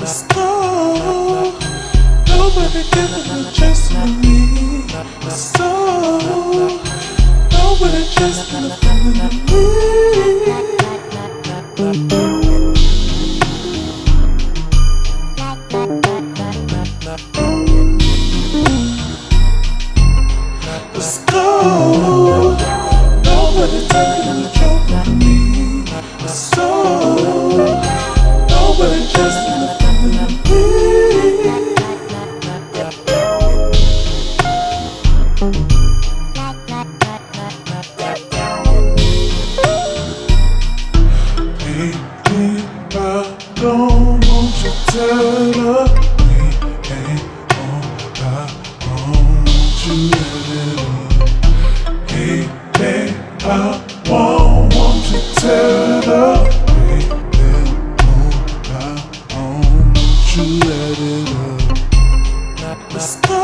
Let's go. Nobody giving a chance to me. Let's go. Nobody just in the feeling of me. Let's go. Nobody taking control of me. Let's go. Nobody just in the feeling of me. Baby, I don't want you to tell her we ain't on. I want you to let it up. Hey, I want you to tell her we ain't on. I want you to let it up. Let's go.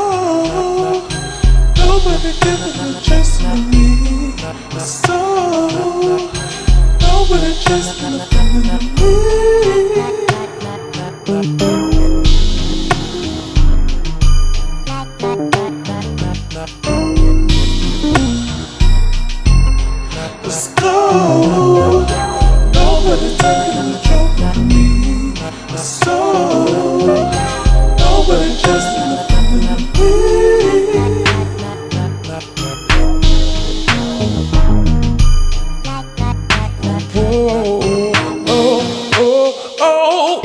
Nobody giving a chance to me. Let's go. Nobody just in the feeling of me. Let's go. Nobody taking control of me. Let's go. Nobody just in the feeling of me. Oh, oh, oh, oh, oh.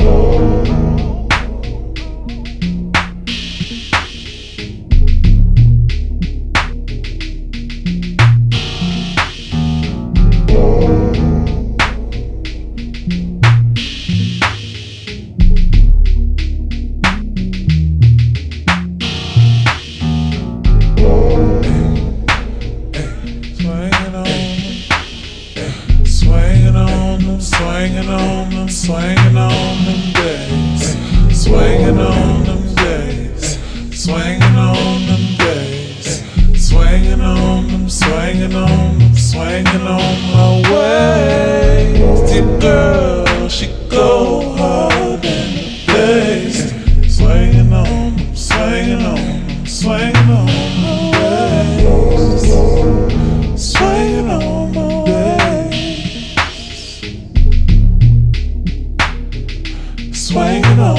Swinging on them days, swinging on them days, swinging on them days, swinging on them, swinging on them, swinging on my ways. The girl, she go hard in the days, swinging on them, swinging on them, swinging on my ways, swinging on my ways. Swinging on